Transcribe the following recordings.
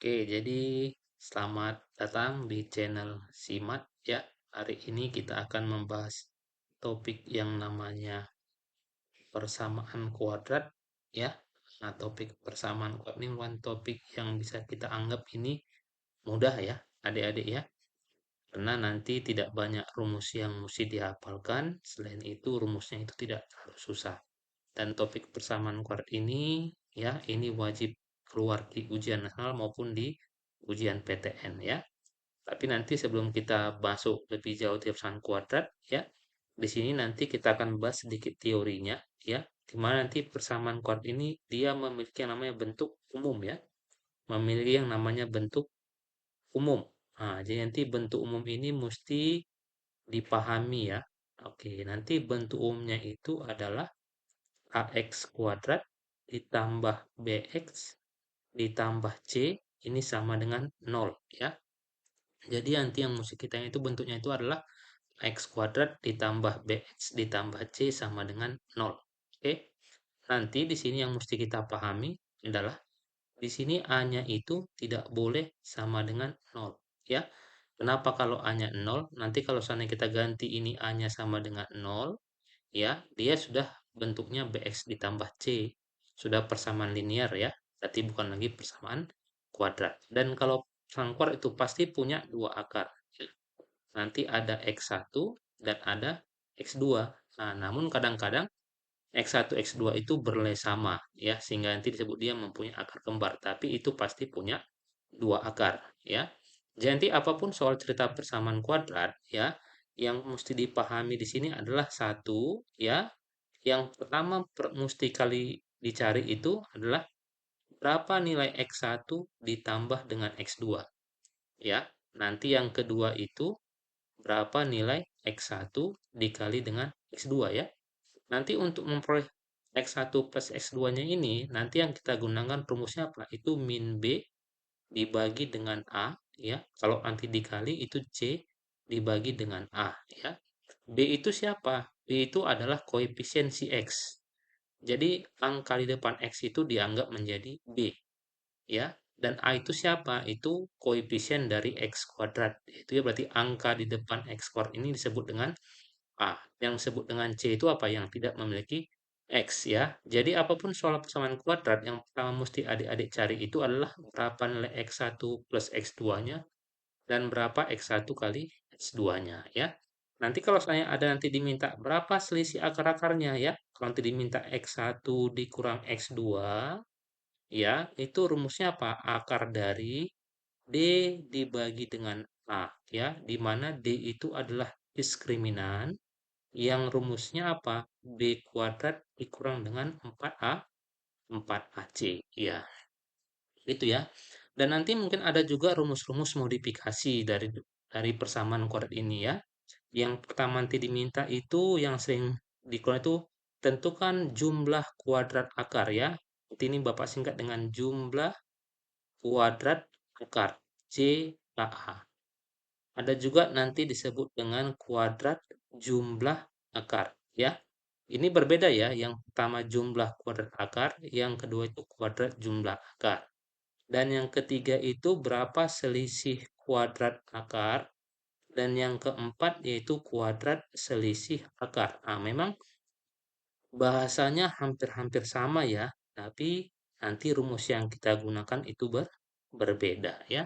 Oke, jadi selamat datang di channel Simat ya. Hari ini kita akan membahas topik yang namanya persamaan kuadrat ya. Nah, topik persamaan kuadrat ini one topik yang bisa kita anggap ini mudah ya, adik-adik ya. Karena nanti tidak banyak rumus yang mesti dihafalkan. Selain itu, rumusnya itu tidak terlalu susah. Dan topik persamaan kuadrat ini ya, ini wajib keluar di ujian nasional maupun di ujian PTN ya. Tapi nanti sebelum kita masuk lebih jauh di persamaan kuadrat ya, di sini nanti kita akan bahas sedikit teorinya ya, di mana nanti persamaan kuadrat ini dia memiliki yang namanya bentuk umum ya, memiliki yang namanya bentuk umum. Nah, jadi nanti bentuk umum ini mesti dipahami ya. Oke, nanti bentuk umumnya itu adalah ax kuadrat ditambah bx ditambah c ini sama dengan 0 ya. Jadi nanti yang mesti kita itu bentuknya itu adalah x kuadrat ditambah bx ditambah c sama dengan 0. Oke. Nanti di sini yang mesti kita pahami adalah di sini a-nya itu tidak boleh sama dengan 0 ya. Kenapa kalau a-nya 0? Nanti kalau seandainya kita ganti ini a-nya sama dengan 0 ya, dia sudah bentuknya bx ditambah c. Sudah persamaan linear ya. Berarti bukan lagi persamaan kuadrat. Dan kalau persamaan kuadrat itu pasti punya dua akar. Ya. Nanti ada x1 dan ada x2. Nah, namun kadang-kadang x1, x2 itu berlesama ya, sehingga nanti disebut dia mempunyai akar kembar, tapi itu pasti punya dua akar ya. Jadi apapun soal cerita persamaan kuadrat ya, yang mesti dipahami di sini adalah satu ya, yang pertama mesti kali dicari itu adalah berapa nilai x1 ditambah dengan x2 ya. Nanti yang kedua itu berapa nilai x1 dikali dengan x2 ya. Nanti untuk memperoleh x1 plus x2-nya ini, nanti yang kita gunakan rumusnya apa? Itu min B dibagi dengan A, ya. Kalau nanti dikali, itu C dibagi dengan A, ya. B itu siapa? B itu adalah koefisiensi X. Jadi, angka di depan X itu dianggap menjadi B, ya. Dan A itu siapa? Itu koefisien dari X kuadrat. Itu ya berarti angka di depan X kuadrat ini disebut dengan A. Yang disebut dengan C itu apa? Yang tidak memiliki X ya. Jadi apapun soal persamaan kuadrat yang pertama mesti adik-adik cari itu adalah berapa nilai X1 plus X2-nya dan berapa X1 kali X2-nya ya. Nanti kalau saya ada nanti diminta berapa selisih akar-akarnya ya. Kalau nanti diminta X1 dikurang X2 ya, itu rumusnya apa? Akar dari D dibagi dengan A ya, di mana D itu adalah diskriminan yang rumusnya apa? B kuadrat dikurang dengan 4A, 4AC. Ya, itu ya. Dan nanti mungkin ada juga rumus-rumus modifikasi dari persamaan kuadrat ini ya. Yang pertama nanti diminta itu yang sering dikeluarkan itu tentukan jumlah kuadrat akar ya. Ini Bapak singkat dengan jumlah kuadrat akar JKA. Ada juga nanti disebut dengan kuadrat jumlah akar ya. Ini berbeda ya, yang pertama jumlah kuadrat akar, yang kedua itu kuadrat jumlah akar. Dan yang ketiga itu berapa selisih kuadrat akar, dan yang keempat yaitu kuadrat selisih akar. Nah, memang bahasanya hampir-hampir sama ya, tapi nanti rumus yang kita gunakan itu berbeda ya.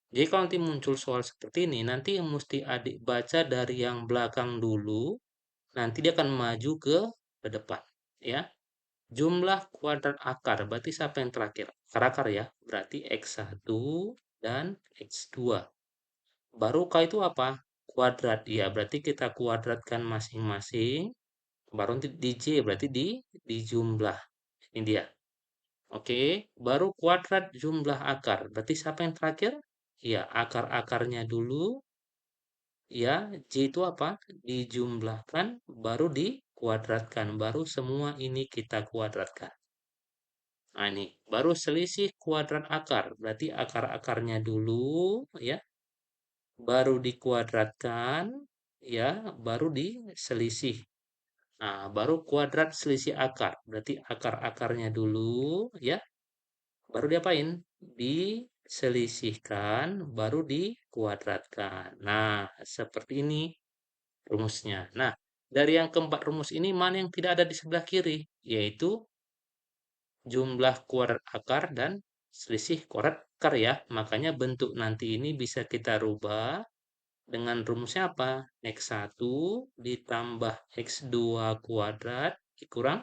Jadi kalau nanti muncul soal seperti ini, nanti yang mesti adik baca dari yang belakang dulu, nanti dia akan maju ke depan ya. Jumlah kuadrat akar, berarti siapa yang terakhir? Akar-akar ya, berarti X1 dan X2. Baru K itu apa? Kuadrat, ya berarti kita kuadratkan masing-masing. Baru nanti di J, berarti di jumlah. Ini dia. Oke, baru kuadrat jumlah akar. Berarti siapa yang terakhir? Ya, akar-akarnya dulu. Ya, J itu apa? Dijumlahkan, baru dikuadratkan. Baru semua ini kita kuadratkan. Nah, ini baru selisih kuadrat akar. Berarti akar-akarnya dulu ya, baru dikuadratkan ya, baru diselisih. Nah, baru kuadrat selisih akar. Berarti akar-akarnya dulu ya, baru diapain? selisihkan, baru dikuadratkan. Nah, seperti ini rumusnya. Nah, dari yang keempat rumus ini mana yang tidak ada di sebelah kiri? Yaitu jumlah kuadrat akar dan selisih kuadrat akar ya. Makanya bentuk nanti ini bisa kita rubah dengan rumusnya apa? X1 ditambah X2 kuadrat dikurang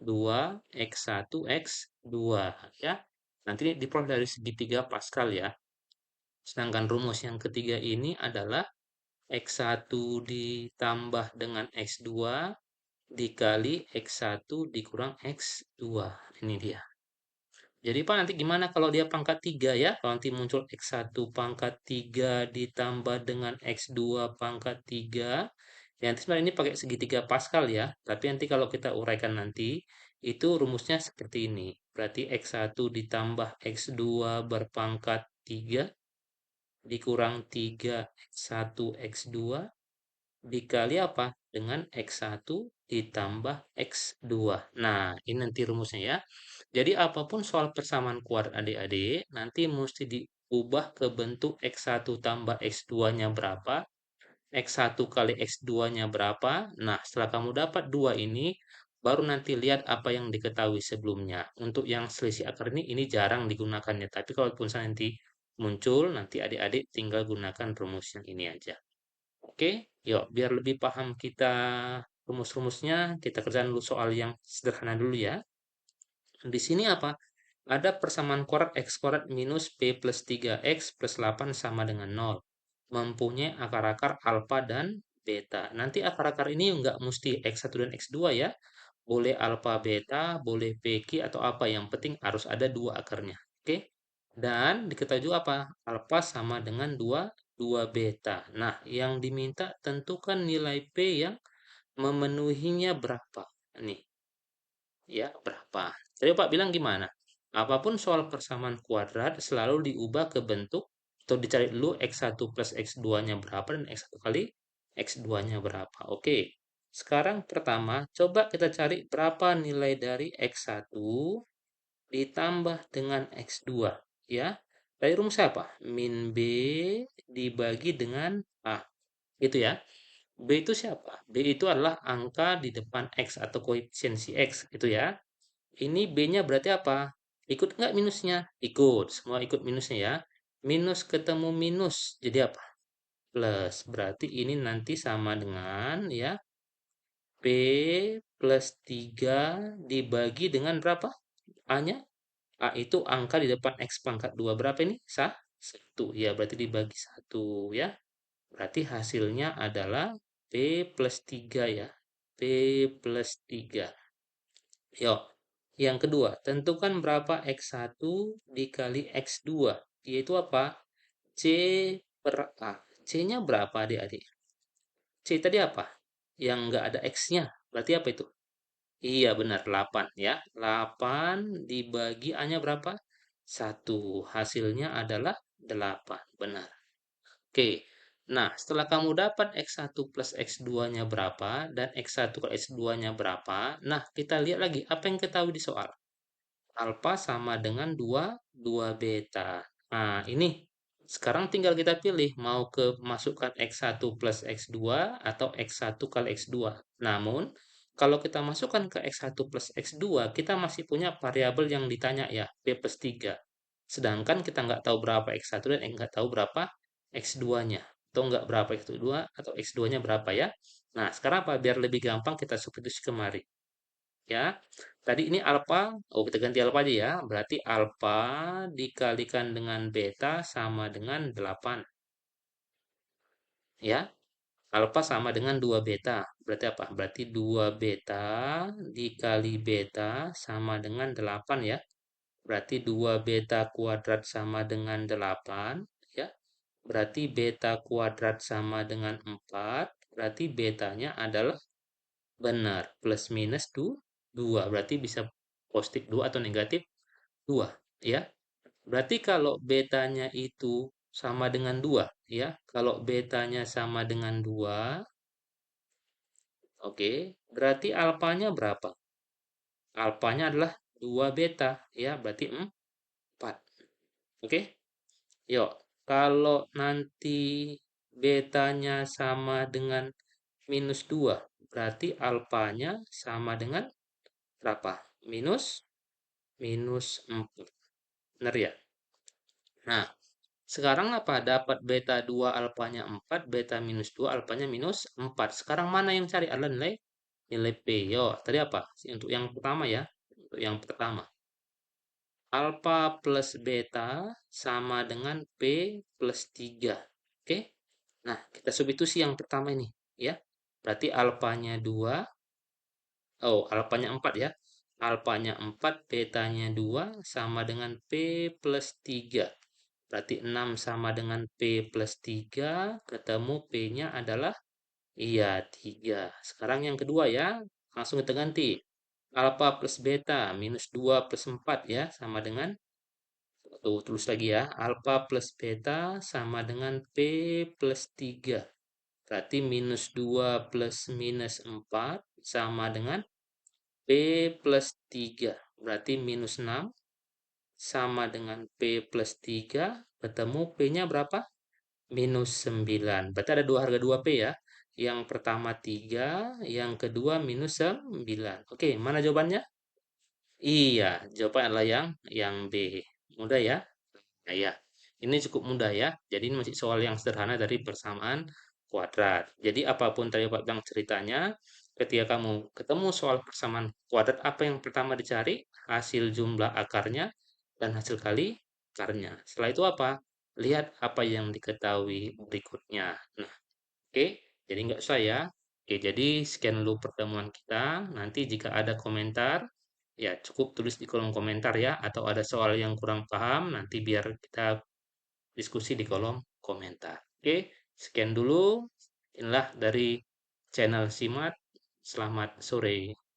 2 X1 X2 ya. Nanti diperoleh dari segitiga Pascal ya. Sedangkan rumus yang ketiga ini adalah X1 ditambah dengan X2 dikali X1 dikurang X2. Ini dia. Jadi Pak, nanti gimana kalau dia pangkat 3 ya? Kalau nanti muncul X1 pangkat 3 ditambah dengan X2 pangkat 3. Ya, nanti sebenarnya ini pakai segitiga Pascal ya. Tapi nanti kalau kita uraikan nanti, itu rumusnya seperti ini. Berarti X1 ditambah X2 berpangkat 3 dikurang 3 X1 X2 dikali apa? Dengan X1 ditambah X2. Nah, ini nanti rumusnya ya. Jadi apapun soal persamaan kuadrat adik-adik, nanti mesti diubah ke bentuk X1 tambah X2-nya berapa, X1 kali X2-nya berapa. Nah, setelah kamu dapat dua ini, baru nanti lihat apa yang diketahui sebelumnya. Untuk yang selisih akar ini jarang digunakannya. Tapi kalaupun nanti muncul, nanti adik-adik tinggal gunakan rumus yang ini aja. Oke, yuk biar lebih paham kita rumus-rumusnya, kita kerjakan dulu soal yang sederhana dulu ya. Di sini apa? Ada persamaan kuadrat X kuadrat minus P plus 3X plus 8 sama dengan 0. Mempunyai akar-akar alfa dan beta. Nanti akar-akar ini nggak mesti X1 dan X2 ya. Boleh alfa beta, boleh PQ atau apa. Yang penting harus ada dua akarnya. Oke? Dan diketahui juga apa? Alfa sama dengan 2 beta. Nah, yang diminta tentukan nilai P yang memenuhinya berapa. Nih, ya berapa. Tadi Pak bilang gimana? Apapun soal persamaan kuadrat selalu diubah ke bentuk atau dicari dulu X1 plus X2-nya berapa dan X1 kali X2-nya berapa. Oke. Sekarang pertama, coba kita cari berapa nilai dari X1 ditambah dengan X2. Ya. Dari rumus apa? Min B dibagi dengan A. Itu ya. B itu siapa? B itu adalah angka di depan X atau koefisiensi X. Itu ya. Ini B-nya berarti apa? Ikut nggak minusnya? Ikut. Semua ikut minusnya ya. Minus ketemu minus. Jadi apa? Plus. Berarti ini nanti sama dengan ya. P plus 3 dibagi dengan berapa? A-nya? A itu angka di depan X pangkat 2. Berapa ini? 1. Ya, berarti dibagi 1 ya. Berarti hasilnya adalah P plus 3 ya. P plus 3. Yuk, yang kedua, tentukan berapa X1 dikali X2, yaitu apa? C per A. C-nya berapa adik-adik? C tadi apa? Yang nggak ada X-nya. Berarti apa itu? Iya benar, 8 ya. 8 dibagi A-nya berapa? 1. Hasilnya adalah 8. Benar. Oke. Nah, setelah kamu dapat X1 plus X2-nya berapa dan X1 ke X2-nya berapa, nah kita lihat lagi apa yang ketahui di soal. Alfa sama dengan 2 beta. Nah, ini sekarang tinggal kita pilih mau ke masukkan X1 plus X2 atau X1 kali X2. Namun, kalau kita masukkan ke X1 plus X2, kita masih punya variabel yang ditanya ya, P plus 3. Sedangkan kita nggak tahu berapa X1 dan nggak tahu berapa X2-nya. Atau nggak berapa X2 atau X2-nya berapa ya. Nah, sekarang apa? Biar lebih gampang kita substitusi kemari ya. Tadi ini alfa, oh kita ganti alfa aja ya. Berarti alfa dikalikan dengan beta sama dengan 8. Ya, alfa sama dengan 2 beta. Berarti apa? Berarti 2 beta dikali beta sama dengan 8 ya. Berarti 2 beta kuadrat sama dengan 8 ya. Berarti beta kuadrat sama dengan 4. Berarti betanya adalah benar, plus minus 2. Berarti bisa positif 2 atau negatif 2. Ya. Berarti kalau betanya itu sama dengan 2. Ya. Kalau betanya sama dengan 2, oke. Berarti alfanya berapa? Alfanya adalah 2 beta. Ya, berarti 4. Oke. Yuk, kalau nanti betanya sama dengan minus 2, berarti alfanya sama dengan berapa? Minus minus 4. Benar ya? Nah, sekarang apa? Dapat beta 2 alfanya 4, beta minus 2 alfanya minus 4. Sekarang mana yang cari adalah nilai P. Yo, tadi apa? Untuk yang pertama ya. Untuk yang pertama. Alfa plus beta sama dengan P plus 3. Oke? Nah, kita substitusi yang pertama ini. Ya. Berarti alfanya 2. Oh, alfanya 4 ya. Alfanya 4, betanya 2 sama dengan P plus 3. Berarti 6 sama dengan P plus 3. Ketemu P-nya adalah, iya, 3. Sekarang yang kedua ya. Langsung kita ganti. Alfa plus beta minus 2 plus 4 ya. Sama dengan, tuh, tulis lagi ya. Alfa plus beta sama dengan P plus 3. Berarti minus 2 plus minus 4 sama dengan P plus 3. Berarti minus 6 sama dengan P plus 3. Ketemu P-nya berapa? Minus 9. Berarti ada dua harga 2P ya. Yang pertama 3, yang kedua minus 9. Oke, mana jawabannya? Iya, jawaban adalah yang B. Mudah ya? Nah, ya. Ini cukup mudah ya. Jadi ini masih soal yang sederhana dari persamaan kuadrat. Jadi apapun tadi Pak bilang ceritanya, ketika kamu ketemu soal persamaan kuadrat, apa yang pertama dicari? Hasil jumlah akarnya dan hasil kali akarnya. Setelah itu apa? Lihat apa yang diketahui berikutnya. Nah, oke, jadi nggak usah ya. Oke, jadi sekian dulu pertemuan kita. Nanti jika ada komentar, ya cukup tulis di kolom komentar ya. Atau ada soal yang kurang paham, nanti biar kita diskusi di kolom komentar. Oke, sekian dulu. Inilah dari channel Simat. Selamat sore.